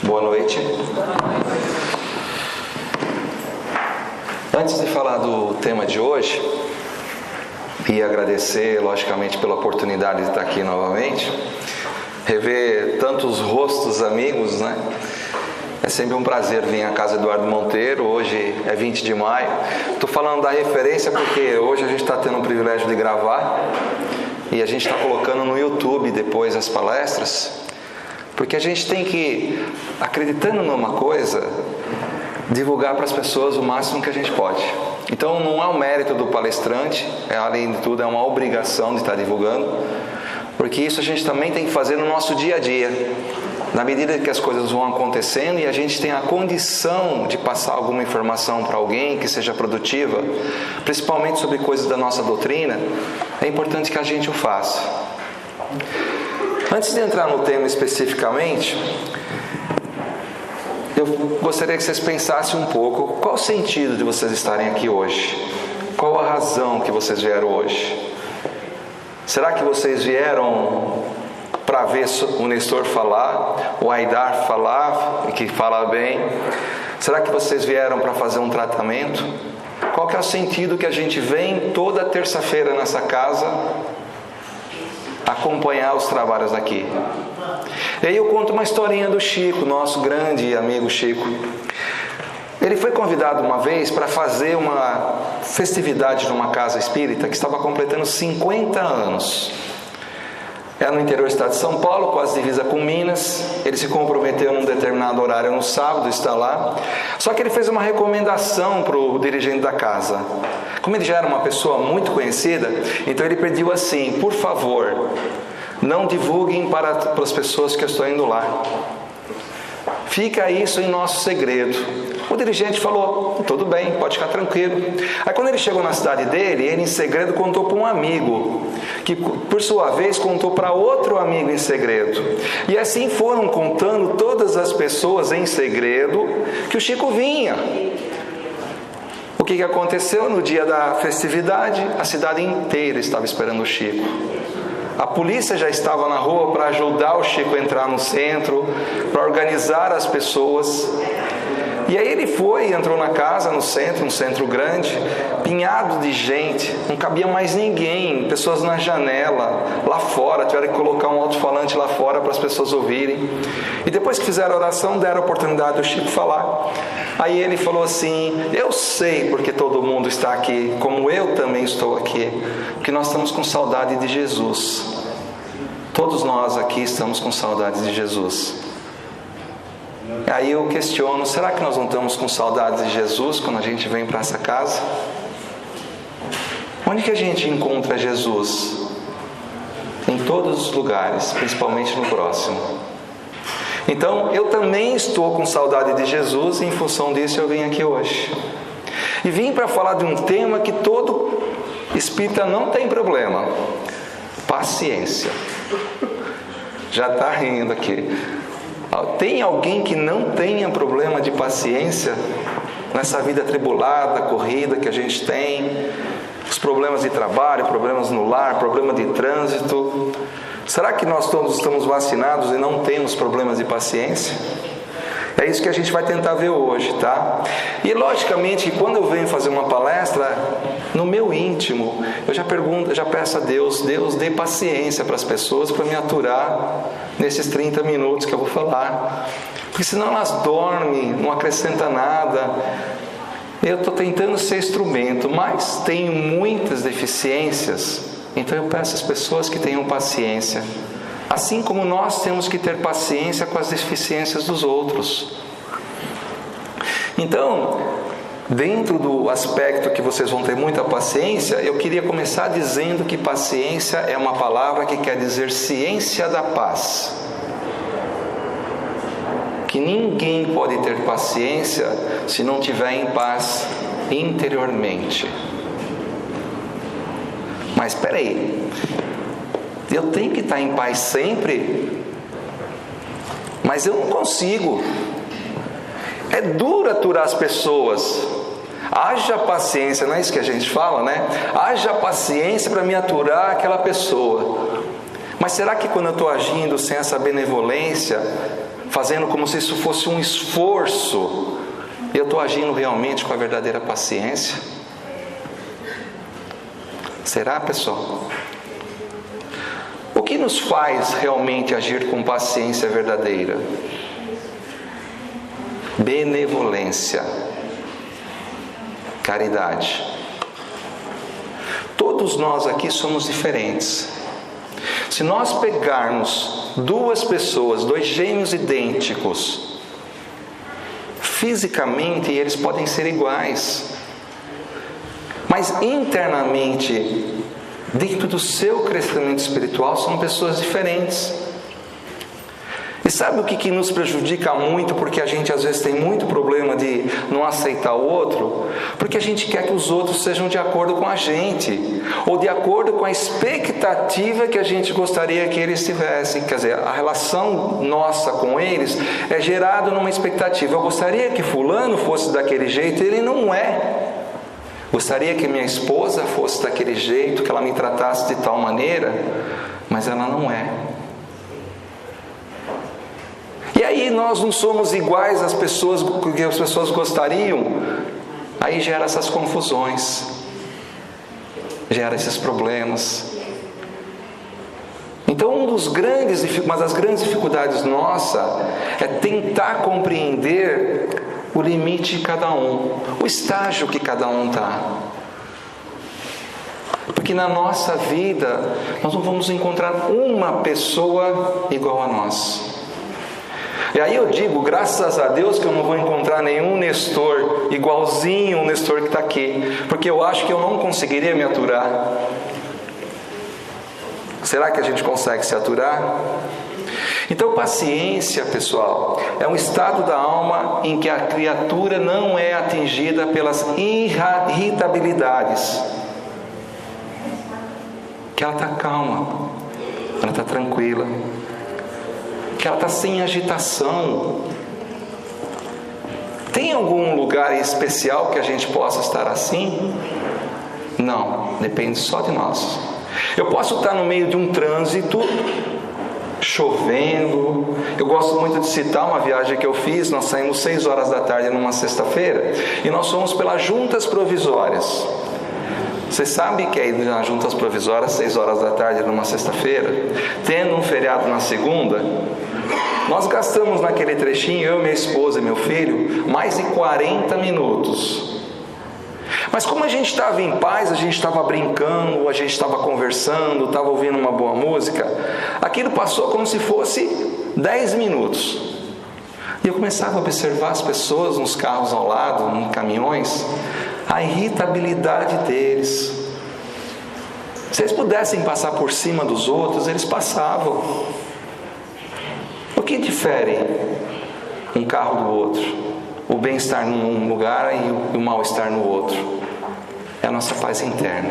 Boa noite. Antes de falar do tema de hoje, e agradecer, logicamente, pela oportunidade de estar aqui novamente, rever tantos rostos amigos, né? É sempre um prazer vir à Casa Eduardo Monteiro. Hoje é 20 de maio. Estou falando da referência porque hoje a gente está tendo o privilégio de gravar e a gente está colocando no YouTube depois as palestras, porque a gente tem que, acreditando numa coisa, divulgar para as pessoas o máximo que a gente pode. Então não é um mérito do palestrante, além de tudo é uma obrigação de estar divulgando, porque isso a gente também tem que fazer no nosso dia a dia, na medida que as coisas vão acontecendo e a gente tem a condição de passar alguma informação para alguém que seja produtiva, principalmente sobre coisas da nossa doutrina, é importante que a gente o faça. Antes de entrar no tema especificamente, eu gostaria que vocês pensassem um pouco qual o sentido de vocês estarem aqui hoje, qual a razão que vocês vieram hoje. Será que vocês vieram para ver o Nestor falar, o Aidar falar, que fala bem? Será que vocês vieram para fazer um tratamento? Qual que é o sentido que a gente vem toda terça-feira nessa casa acompanhar os trabalhos daqui? E aí eu conto uma historinha do Chico, nosso grande amigo Chico. Ele foi convidado uma vez para fazer uma festividade numa casa espírita que estava completando 50 anos. É no interior do estado de São Paulo, quase divisa com Minas. Ele se comprometeu num determinado horário no sábado, está lá. Só que ele fez uma recomendação para o dirigente da casa. Como ele já era uma pessoa muito conhecida, então ele pediu assim: por favor, não divulguem para as pessoas que eu estou indo lá. Fica isso em nosso segredo. O dirigente falou: tudo bem, pode ficar tranquilo. Aí quando ele chegou na cidade dele, ele em segredo contou para um amigo, que por sua vez contou para outro amigo em segredo. E assim foram contando todas as pessoas em segredo que o Chico vinha. O que aconteceu no dia da festividade? A cidade inteira estava esperando o Chico. A polícia já estava na rua para ajudar o Chico a entrar no centro, para organizar as pessoas. E aí ele foi, entrou na casa, no centro, um centro grande, pinhado de gente, não cabia mais ninguém, pessoas na janela, lá fora, tiveram que colocar um alto-falante lá fora para as pessoas ouvirem. E depois que fizeram a oração, deram a oportunidade do Chico falar. Aí ele falou assim: eu sei porque todo mundo está aqui, como eu também estou aqui, porque nós estamos com saudade de Jesus. Todos nós aqui estamos com saudade de Jesus. Aí eu questiono: será que nós não estamos com saudades de Jesus quando a gente vem para essa casa? Onde que a gente encontra Jesus? Em todos os lugares, principalmente no próximo. Então eu também estou com saudade de Jesus e em função disso eu vim aqui hoje. E vim para falar de um tema que todo espírita não tem problema: paciência. Já está rindo aqui. Tem alguém que não tenha problema de paciência nessa vida atribulada, corrida que a gente tem? Os problemas de trabalho, problemas no lar, problema de trânsito. Será que nós todos estamos vacinados e não temos problemas de paciência? É isso que a gente vai tentar ver hoje, tá? E logicamente, quando eu venho fazer uma palestra, no meu íntimo, eu já peço a Deus: Deus, dê paciência para as pessoas para me aturar nesses 30 minutos que eu vou falar. Porque senão elas dormem, não acrescenta nada. Eu estou tentando ser instrumento, mas tenho muitas deficiências. Então eu peço às pessoas que tenham paciência. Assim como nós temos que ter paciência com as deficiências dos outros. Então, dentro do aspecto que vocês vão ter muita paciência, eu queria começar dizendo que paciência é uma palavra que quer dizer ciência da paz. Que ninguém pode ter paciência se não estiver em paz interiormente. Mas espera aí, eu tenho que estar em paz sempre? Mas eu não consigo. É duro aturar as pessoas. Haja paciência, não é isso que a gente fala, né? Haja paciência para me aturar aquela pessoa. Mas será que quando eu estou agindo sem essa benevolência, fazendo como se isso fosse um esforço, eu estou agindo realmente com a verdadeira paciência? Será, pessoal? O que nos faz realmente agir com paciência verdadeira? Benevolência, caridade. Todos nós aqui somos diferentes. Se nós pegarmos duas pessoas, dois gêmeos idênticos, fisicamente eles podem ser iguais, mas internamente, dentro do seu crescimento espiritual, são pessoas diferentes. E sabe o que nos prejudica muito, porque a gente às vezes tem muito problema de não aceitar o outro? Porque a gente quer que os outros sejam de acordo com a gente, ou de acordo com a expectativa que a gente gostaria que eles tivessem. Quer dizer, a relação nossa com eles é gerada numa expectativa. Eu gostaria que fulano fosse daquele jeito, ele não é. Gostaria que minha esposa fosse daquele jeito, que ela me tratasse de tal maneira, mas ela não é. E aí nós não somos iguais às pessoas que as pessoas gostariam, aí gera essas confusões, gera esses problemas. Então uma das grandes dificuldades nossa é tentar compreender o limite de cada um, o estágio que cada um está. Porque na nossa vida nós não vamos encontrar uma pessoa igual a nós. E aí eu digo, graças a Deus, que eu não vou encontrar nenhum Nestor igualzinho o Nestor que está aqui, porque eu acho que eu não conseguiria me aturar. Será que a gente consegue se aturar? Então, paciência, pessoal, é um estado da alma em que a criatura não é atingida pelas irritabilidades, que ela está calma, ela está tranquila, que ela está sem agitação. Tem algum lugar especial que a gente possa estar assim? Não, depende só de nós. Eu posso estar no meio de um trânsito, chovendo. Eu gosto muito de citar uma viagem que eu fiz. Nós saímos 6 horas da tarde numa sexta-feira e nós fomos pelas juntas provisórias. Você sabe que é ir nas juntas provisórias 6 horas da tarde numa sexta-feira, tendo um feriado na segunda, nós gastamos naquele trechinho, eu, minha esposa e meu filho, mais de 40 minutos. Mas como a gente estava em paz, a gente estava brincando, a gente estava conversando, estava ouvindo uma boa música, aquilo passou como se fosse 10 minutos. E eu começava a observar as pessoas nos carros ao lado, nos caminhões, a irritabilidade deles. Se eles pudessem passar por cima dos outros, eles passavam. O que difere um carro do outro? O bem-estar num lugar e o mal-estar no outro. É a nossa paz interna.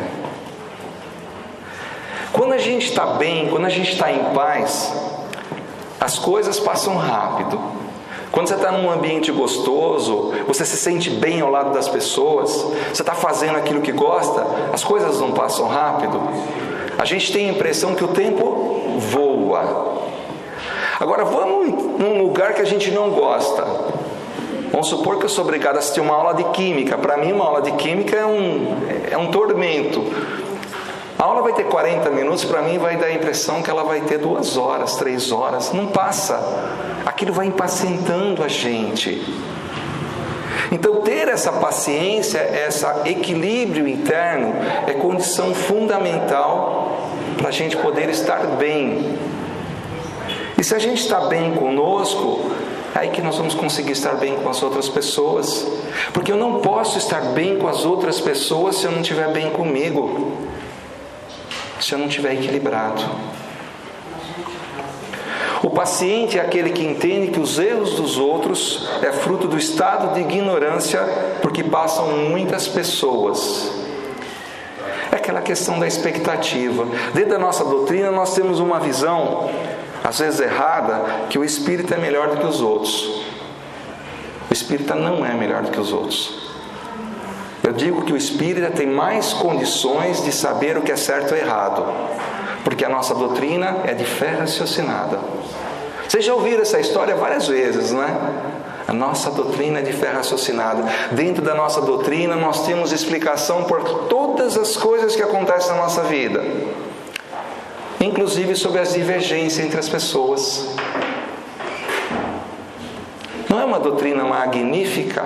Quando a gente está bem, quando a gente está em paz, as coisas passam rápido. Quando você está num ambiente gostoso, você se sente bem ao lado das pessoas, você está fazendo aquilo que gosta, as coisas não passam rápido. A gente tem a impressão que o tempo voa. Agora vamos num lugar que a gente não gosta. Vamos supor que eu sou obrigado a assistir uma aula de química. Para mim uma aula de química é um tormento. A aula vai ter 40 minutos, para mim vai dar a impressão que ela vai ter 2 horas, 3 horas. Não passa. Aquilo vai impacientando a gente. Então ter essa paciência, esse equilíbrio interno é condição fundamental para a gente poder estar bem. E se a gente está bem conosco, é aí que nós vamos conseguir estar bem com as outras pessoas. Porque eu não posso estar bem com as outras pessoas se eu não estiver bem comigo, se eu não estiver equilibrado. O paciente é aquele que entende que os erros dos outros é fruto do estado de ignorância porque passam muitas pessoas. É aquela questão da expectativa. Dentro da nossa doutrina nós temos uma visão, às vezes errada, que o espírita é melhor do que os outros. O espírita não é melhor do que os outros. Eu digo que o espírita tem mais condições de saber o que é certo ou errado, porque a nossa doutrina é de fé raciocinada. Vocês já ouviram essa história várias vezes, né? A nossa doutrina é de fé raciocinada. Dentro da nossa doutrina nós temos explicação por todas as coisas que acontecem na nossa vida, inclusive sobre as divergências entre as pessoas. Não é uma doutrina magnífica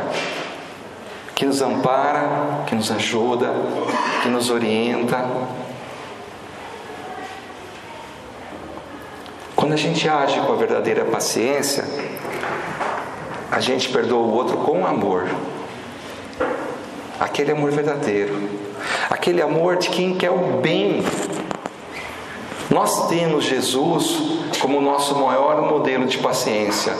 que nos ampara, que nos ajuda, que nos orienta? Quando a gente age com a verdadeira paciência, a gente perdoa o outro com amor. Aquele amor verdadeiro. Aquele amor de quem quer o bem. Nós temos Jesus como o nosso maior modelo de paciência.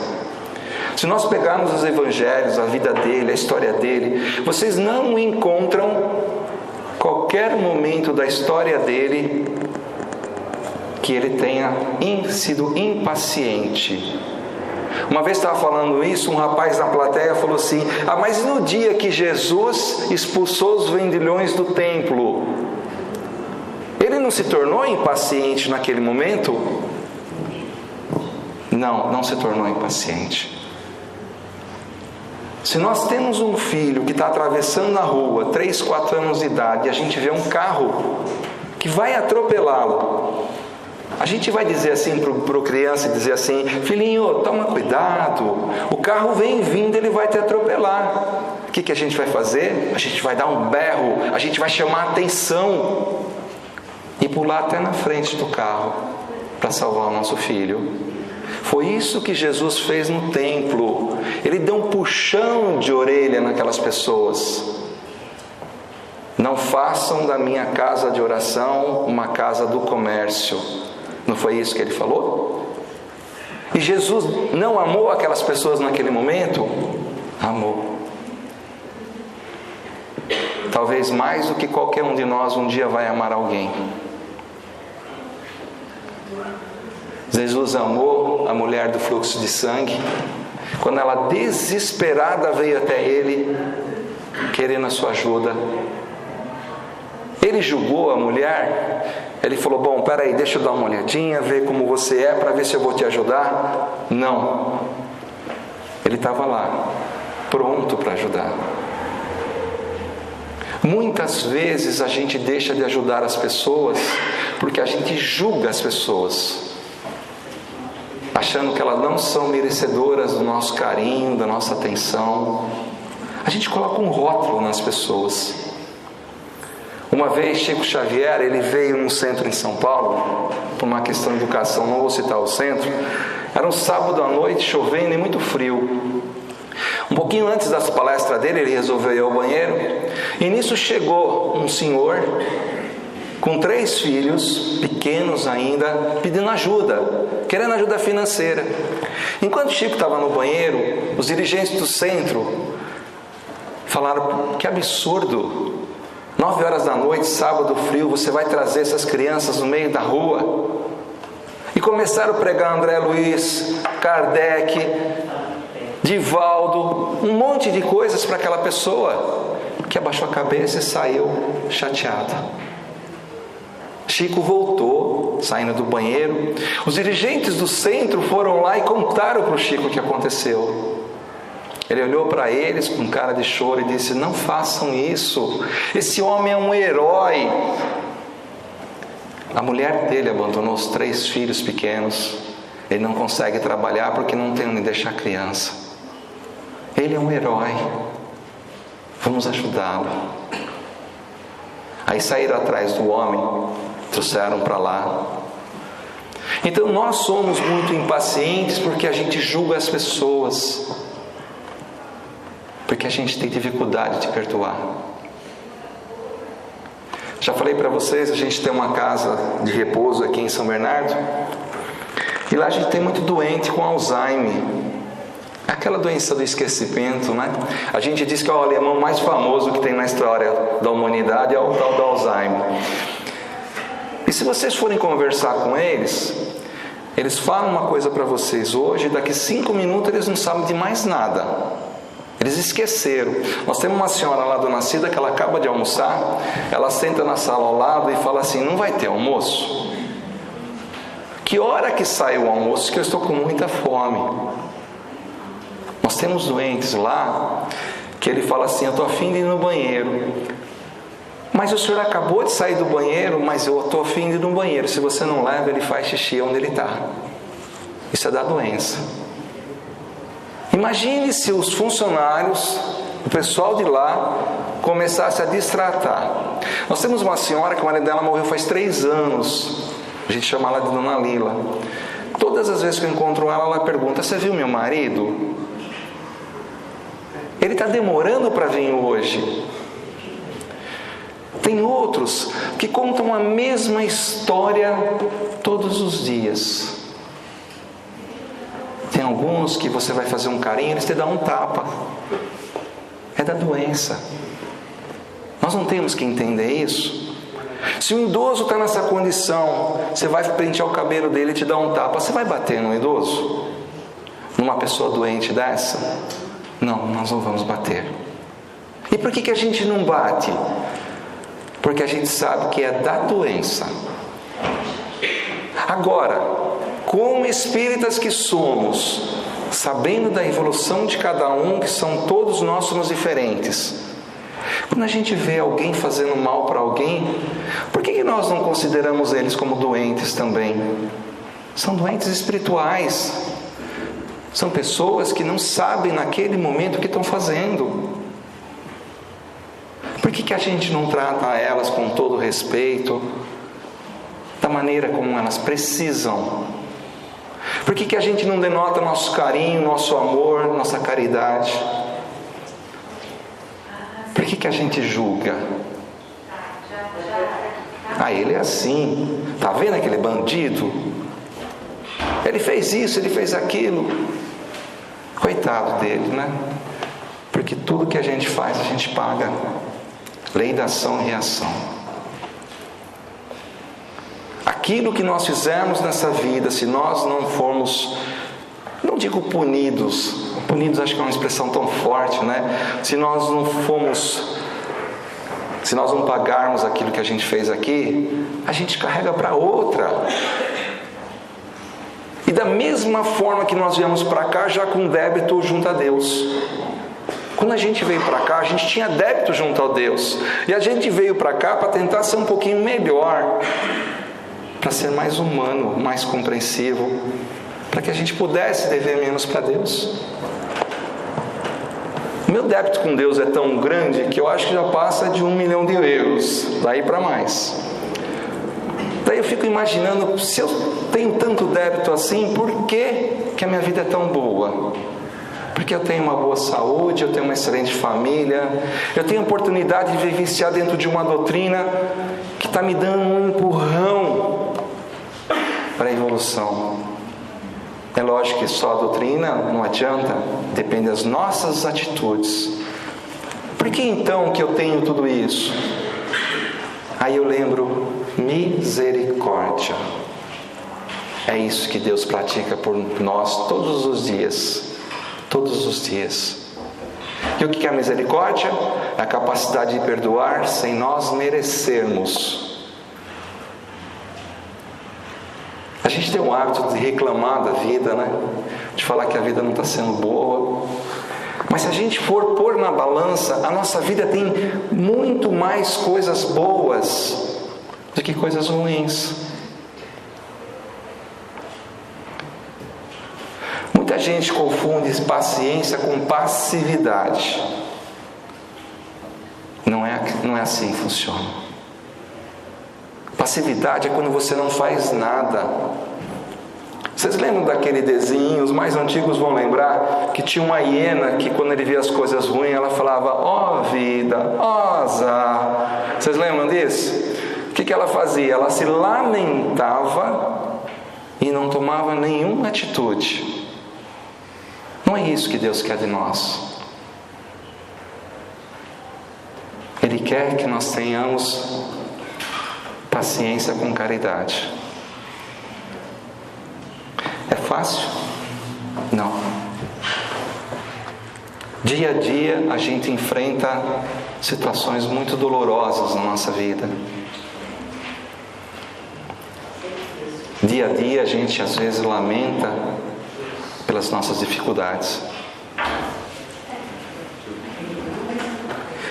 Se nós pegarmos os evangelhos, a vida dele, a história dele, vocês não encontram qualquer momento da história dele que ele tenha sido impaciente. Uma vez estava falando isso, um rapaz na plateia falou assim: mas no dia que Jesus expulsou os vendilhões do templo, ele não se tornou impaciente naquele momento? Não se tornou impaciente. Se nós temos um filho que está atravessando na rua, 3, 4 anos de idade, e a gente vê um carro que vai atropelá-lo, a gente vai dizer assim para a criança, dizer assim: filhinho, toma cuidado, o carro vem vindo, ele vai te atropelar. O que a gente vai fazer? A gente vai dar um berro, a gente vai chamar a atenção e pular até na frente do carro para salvar o nosso filho. Foi isso que Jesus fez no templo. Ele deu um puxão de orelha naquelas pessoas. Não façam da minha casa de oração uma casa do comércio. Não foi isso que ele falou? E Jesus não amou aquelas pessoas naquele momento? Amou. Talvez mais do que qualquer um de nós um dia vai amar alguém. Jesus amou a mulher do fluxo de sangue, quando ela desesperada veio até ele, querendo a sua ajuda. Ele julgou a mulher, ele falou: bom, peraí, deixa eu dar uma olhadinha, ver como você é, para ver se eu vou te ajudar. Não, ele estava lá, pronto para ajudar. Muitas vezes a gente deixa de ajudar as pessoas, porque a gente julga as pessoas, achando que elas não são merecedoras do nosso carinho, da nossa atenção. A gente coloca um rótulo nas pessoas. Uma vez Chico Xavier, ele veio num centro em São Paulo, por uma questão de educação, não vou citar o centro. Era um sábado à noite, chovendo e muito frio. Um pouquinho antes da palestra dele, ele resolveu ir ao banheiro, e nisso chegou um senhor com 3 filhos, pequenos ainda, pedindo ajuda, querendo ajuda financeira. Enquanto Chico estava no banheiro, os dirigentes do centro falaram: que absurdo, 9 horas da noite, sábado frio, você vai trazer essas crianças no meio da rua? E começaram a pregar André Luiz, Kardec, Divaldo, um monte de coisas para aquela pessoa, que abaixou a cabeça e saiu chateada. Chico voltou, saindo do banheiro. Os dirigentes do centro foram lá e contaram para o Chico o que aconteceu. Ele olhou para eles com cara de choro e disse: não façam isso, esse homem é um herói. A mulher dele abandonou os 3 filhos pequenos. Ele não consegue trabalhar porque não tem onde deixar a criança. Ele é um herói, vamos ajudá-lo. Aí saíram atrás do homem, trouxeram para lá. Então nós somos muito impacientes porque a gente julga as pessoas, porque a gente tem dificuldade de perdoar. Já falei para vocês, a gente tem uma casa de repouso aqui em São Bernardo, e lá a gente tem muito doente com Alzheimer, aquela doença do esquecimento, né? A gente diz que é o alemão mais famoso que tem na história da humanidade, é o tal do Alzheimer. E se vocês forem conversar com eles, eles falam uma coisa para vocês hoje, daqui 5 minutos eles não sabem de mais nada. Eles esqueceram. Nós temos uma senhora lá do Nascida que ela acaba de almoçar, ela senta na sala ao lado e fala assim: não vai ter almoço? Que hora que sai o almoço que eu estou com muita fome? Nós temos doentes lá que ele fala assim: eu estou a fim de ir no banheiro. Mas o senhor acabou de sair do banheiro, mas eu estou a fim de ir no banheiro. Se você não leva, ele faz xixi onde ele está. Isso é da doença. Imagine se os funcionários, o pessoal de lá, começasse a destratar. Nós temos uma senhora que o marido dela morreu faz 3 anos. A gente chama ela de Dona Lila. Todas as vezes que eu encontro ela pergunta: você viu meu marido? Ele está demorando para vir hoje. Tem outros que contam a mesma história todos os dias. Tem alguns que você vai fazer um carinho, eles te dão um tapa. É da doença. Nós não temos que entender isso. Se um idoso está nessa condição, você vai pentear o cabelo dele e te dá um tapa, você vai bater no idoso? Numa pessoa doente dessa? Não, nós não vamos bater. E por que a gente não bate? Porque a gente sabe que é da doença. Agora, como espíritas que somos, sabendo da evolução de cada um, que todos nós somos diferentes, quando a gente vê alguém fazendo mal para alguém, por que nós não consideramos eles como doentes também? São doentes espirituais. São pessoas que não sabem naquele momento o que estão fazendo. Por que a gente não trata elas com todo respeito, da maneira como elas precisam? Por que a gente não denota nosso carinho, nosso amor, nossa caridade? Por que a gente julga? Ele é assim. Está vendo aquele bandido? Ele fez isso, ele fez aquilo. Coitado dele, né? Porque tudo que a gente faz, a gente paga. Lei da ação e reação. Aquilo que nós fizermos nessa vida, se nós não formos, não digo punidos acho que é uma expressão tão forte, né? Se nós não pagarmos aquilo que a gente fez aqui, a gente carrega para outra. E da mesma forma que nós viemos para cá, já com débito junto a Deus. Quando a gente veio para cá, a gente tinha débito junto a Deus. E a gente veio para cá para tentar ser um pouquinho melhor, para ser mais humano, mais compreensivo, para que a gente pudesse dever menos para Deus. O meu débito com Deus é tão grande que eu acho que já passa de 1 milhão de euros, daí para mais. Daí eu fico imaginando, se eu tenho tanto débito assim, por que a minha vida é tão boa? Porque eu tenho uma boa saúde, eu tenho uma excelente família, eu tenho a oportunidade de vivenciar dentro de uma doutrina que está me dando um empurrão para a evolução. É lógico que só a doutrina não adianta, depende das nossas atitudes. Por que então que eu tenho tudo isso? Aí eu lembro, misericórdia. É isso que Deus pratica por nós todos os dias. Todos os dias. E o que é a misericórdia? É a capacidade de perdoar sem nós merecermos. A gente tem um hábito de reclamar da vida, né? De falar que a vida não está sendo boa. Mas se a gente for pôr na balança, a nossa vida tem muito mais coisas boas do que coisas ruins. Muita gente confunde paciência com passividade. Não é assim que funciona. Passividade é quando você não faz nada. Vocês lembram daquele desenho? Os mais antigos vão lembrar que tinha uma hiena que quando ele via as coisas ruins, ela falava: ó vida, ó azar. Vocês lembram disso? O que ela fazia? Ela se lamentava e não tomava nenhuma atitude. Não é isso que Deus quer de nós. Ele quer que nós tenhamos paciência com caridade. É fácil? Não. Dia a dia a gente enfrenta situações muito dolorosas na nossa vida. dia a dia a gente às vezes lamenta pelas nossas dificuldades.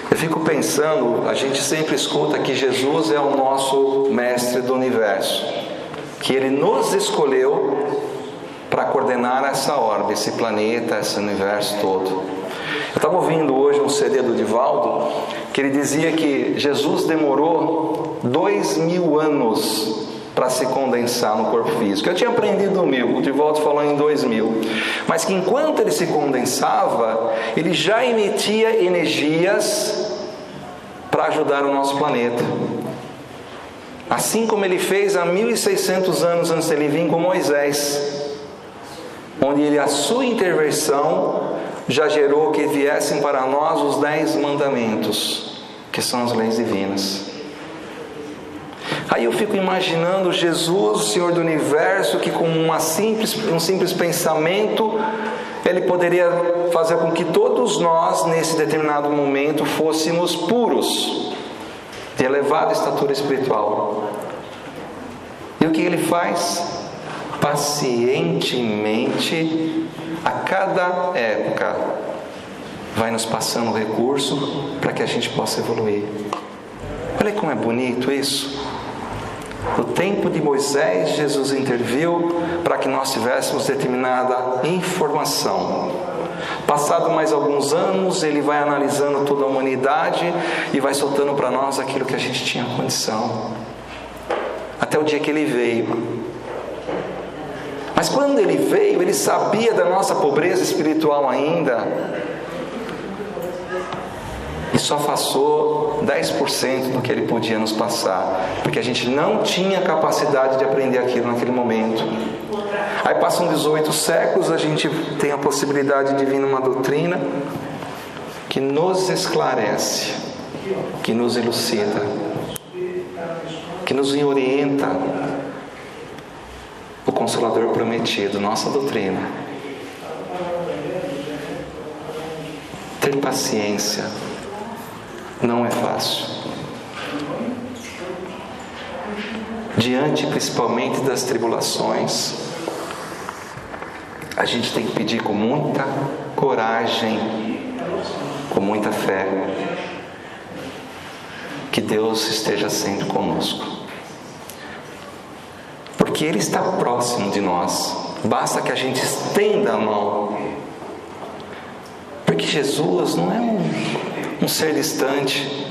Eu fico pensando, a gente sempre escuta que Jesus é o nosso mestre do universo, que Ele nos escolheu para coordenar essa orbe, esse planeta, esse universo todo. Eu estava ouvindo hoje um CD do Divaldo, que ele dizia que Jesus demorou 2000 anos para se condensar no corpo físico. Eu tinha aprendido 1000, o Divaldo falou em 2000. Mas que enquanto ele se condensava, ele já emitia energias para ajudar o nosso planeta. Assim como ele fez há 1600 anos antes de ele vir com Moisés, onde ele, a sua intervenção já gerou que viessem para nós os 10 mandamentos, que são as leis divinas. Aí eu fico imaginando Jesus, o Senhor do Universo, que com um simples pensamento, Ele poderia fazer com que todos nós, nesse determinado momento, fôssemos puros, de elevada estatura espiritual. E o que Ele faz? Pacientemente, a cada época, vai nos passando recurso para que a gente possa evoluir. Olha como é bonito isso. No tempo de Moisés, Jesus interviu para que nós tivéssemos determinada informação. Passado mais alguns anos, Ele vai analisando toda a humanidade e vai soltando para nós aquilo que a gente tinha condição. Até o dia que Ele veio. Mas quando Ele veio, Ele sabia da nossa pobreza espiritual ainda. E só passou 10% do que Ele podia nos passar, porque a gente não tinha capacidade de aprender aquilo naquele momento. Aí passam 18 séculos, a gente tem a possibilidade de vir numa doutrina que nos esclarece, que nos elucida, que nos orienta. O Consolador prometido, nossa doutrina. Ter paciência não é fácil. Diante principalmente das tribulações, a gente tem que pedir com muita coragem, com muita fé, que Deus esteja sempre conosco. Porque Ele está próximo de nós, basta que a gente estenda a mão. Porque Jesus não é um ser distante,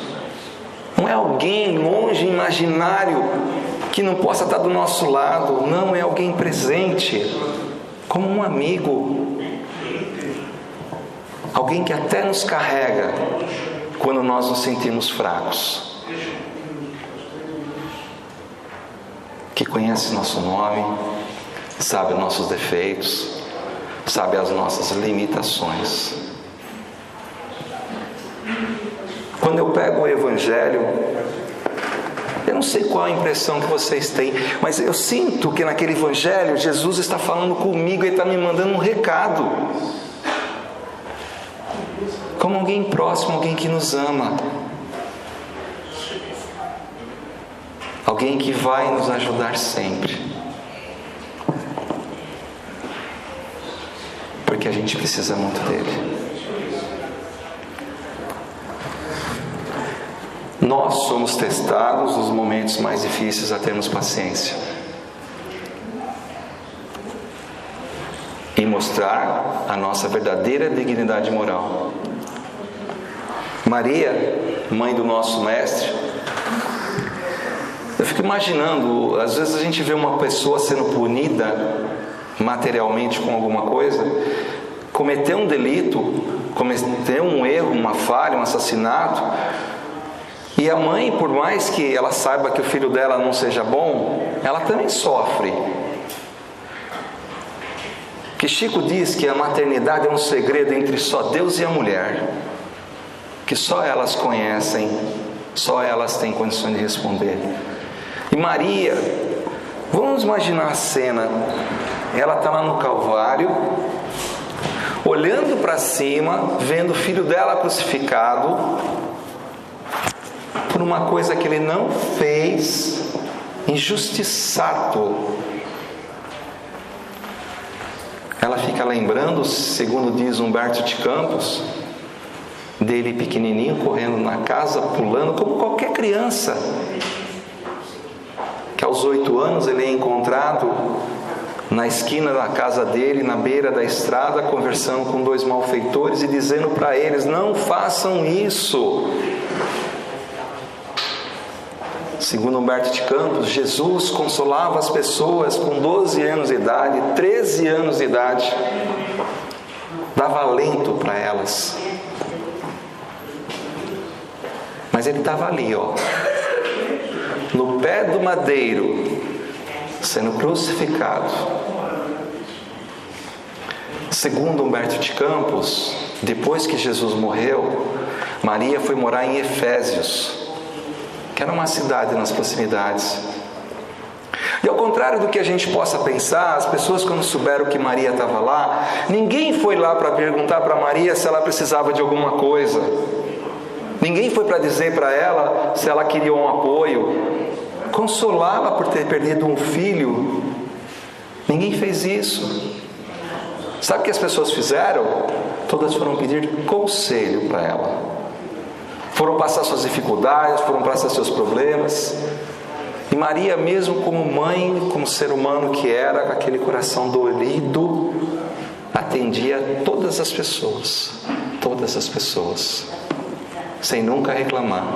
não é alguém longe, imaginário, que não possa estar do nosso lado. Não, é alguém presente, como um amigo, alguém que até nos carrega quando nós nos sentimos fracos, que conhece nosso nome, sabe os nossos defeitos, sabe as nossas limitações. Quando eu pego o Evangelho, eu não sei qual a impressão que vocês têm, mas eu sinto que naquele Evangelho Jesus está falando comigo, Ele está me mandando um recado, como alguém próximo, alguém que nos ama, alguém que vai nos ajudar sempre, porque a gente precisa muito dele. Nós somos testados nos momentos mais difíceis a termos paciência e mostrar a nossa verdadeira dignidade moral. Maria, mãe do nosso mestre, eu fico imaginando, às vezes a gente vê uma pessoa sendo punida materialmente com alguma coisa, cometeu um delito, cometeu um erro, uma falha, um assassinato. E a mãe, por mais que ela saiba que o filho dela não seja bom, ela também sofre. Que Chico diz que a maternidade é um segredo entre só Deus e a mulher, que só elas conhecem, só elas têm condições de responder. E Maria, vamos imaginar a cena, ela está lá no Calvário, olhando para cima, vendo o filho dela crucificado, por uma coisa que ele não fez, injustiçado, ela fica lembrando, segundo diz Humberto de Campos, dele pequenininho, correndo na casa, pulando, como qualquer criança, que aos 8 anos ele é encontrado na esquina da casa dele, na beira da estrada, conversando com 2 malfeitores e dizendo para eles: não façam isso. Segundo Humberto de Campos, Jesus consolava as pessoas com 12 anos de idade, 13 anos de idade, dava alento para elas. Mas ele estava ali, no pé do madeiro, sendo crucificado. Segundo Humberto de Campos, depois que Jesus morreu, Maria foi morar em Efésios, que era uma cidade nas proximidades. E ao contrário do que a gente possa pensar, as pessoas, quando souberam que Maria estava lá, ninguém foi lá para perguntar para Maria se ela precisava de alguma coisa. Ninguém foi para dizer para ela se ela queria um apoio, consolá-la por ter perdido um filho. Ninguém fez isso. Sabe o que as pessoas fizeram? Todas foram pedir conselho para ela. Foram passar suas dificuldades, foram passar seus problemas. E Maria, mesmo como mãe, como ser humano que era, com aquele coração dorido, atendia todas as pessoas, sem nunca reclamar.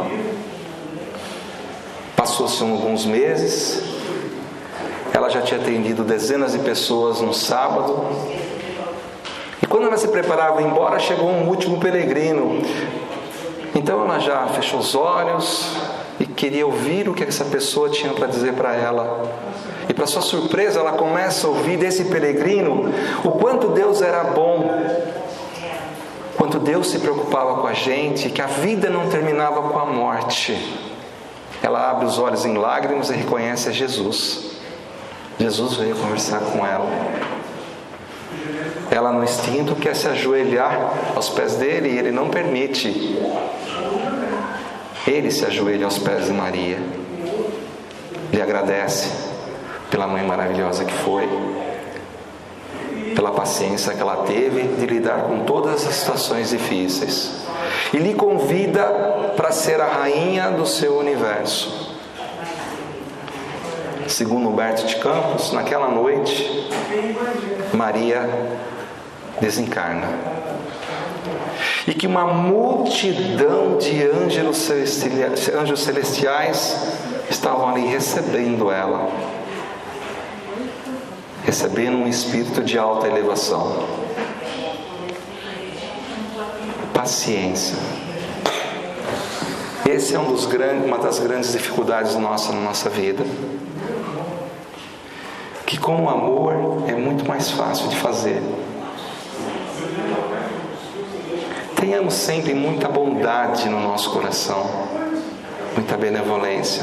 Passou-se alguns meses, ela já tinha atendido dezenas de pessoas num sábado, e quando ela se preparava a ir embora, chegou um último peregrino. Então ela já fechou os olhos e queria ouvir o que essa pessoa tinha para dizer para ela. E para sua surpresa, ela começa a ouvir desse peregrino o quanto Deus era bom, quanto Deus se preocupava com a gente, que a vida não terminava com a morte. Ela abre os olhos em lágrimas e reconhece a Jesus. Jesus veio conversar com ela. Ela, no instinto, quer se ajoelhar aos pés dele e ele não permite. Ele se ajoelha aos pés de Maria. Lhe agradece pela mãe maravilhosa que foi, pela paciência que ela teve de lidar com todas as situações difíceis. E lhe convida para ser a rainha do seu universo. Segundo Humberto de Campos, naquela noite, Maria desencarna. E que uma multidão de anjos celestiais estavam ali recebendo ela, recebendo um espírito de alta elevação. Paciência. Esse é uma das grandes dificuldades nossas na nossa vida. Que com o amor é muito mais fácil de fazer. Tenhamos sempre muita bondade no nosso coração, muita benevolência.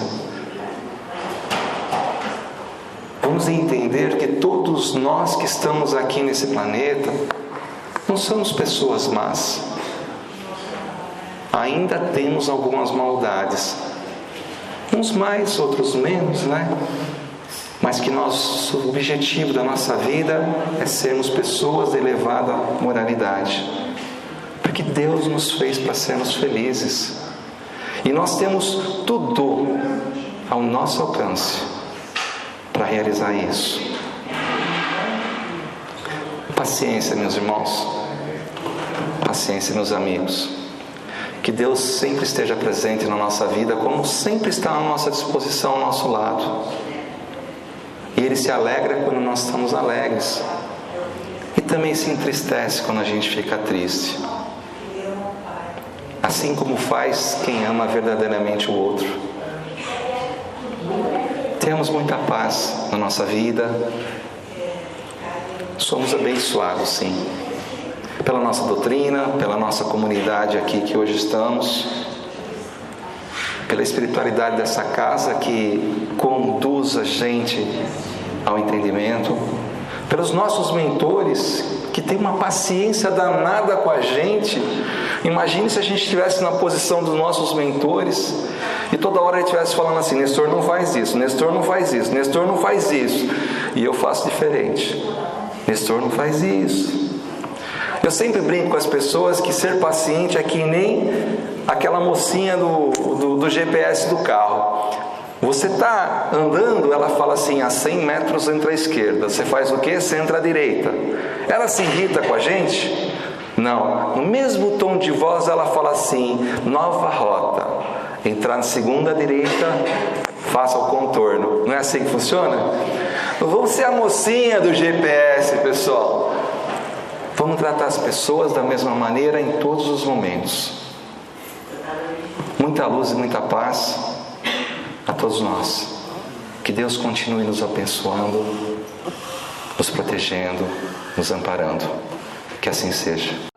Vamos entender que todos nós que estamos aqui nesse planeta não somos pessoas más. Ainda temos algumas maldades, uns mais, outros menos, Mas que o objetivo da nossa vida é sermos pessoas de elevada moralidade. Porque Deus nos fez para sermos felizes. E nós temos tudo ao nosso alcance para realizar isso. Paciência, meus irmãos. Paciência, meus amigos. Que Deus sempre esteja presente na nossa vida, como sempre está à nossa disposição, ao nosso lado. E Ele se alegra quando nós estamos alegres. E também se entristece quando a gente fica triste. Assim como faz quem ama verdadeiramente o outro. Temos muita paz na nossa vida. Somos abençoados, sim. Pela nossa doutrina, pela nossa comunidade aqui que hoje estamos. Pela espiritualidade dessa casa que conduz a gente ao entendimento. Pelos nossos mentores que têm uma paciência danada com a gente. Imagine se a gente estivesse na posição dos nossos mentores e toda hora ele estivesse falando assim: Nestor, não faz isso, Nestor, não faz isso, Nestor, não faz isso, e eu faço diferente. Nestor, não faz isso. Eu sempre brinco com as pessoas que ser paciente é que nem aquela mocinha do GPS do carro. Você está andando, ela fala assim, a 100 metros entra à esquerda. Você faz o quê? Você entra à direita. Ela se irrita com a gente? Não. No mesmo tom de voz ela fala assim, nova rota. Entrar na segunda direita, faça o contorno. Não é assim que funciona? Vamos ser a mocinha do GPS, pessoal. Vamos tratar as pessoas da mesma maneira em todos os momentos. Muita luz e muita paz a todos nós. Que Deus continue nos abençoando, nos protegendo, nos amparando. Que assim seja.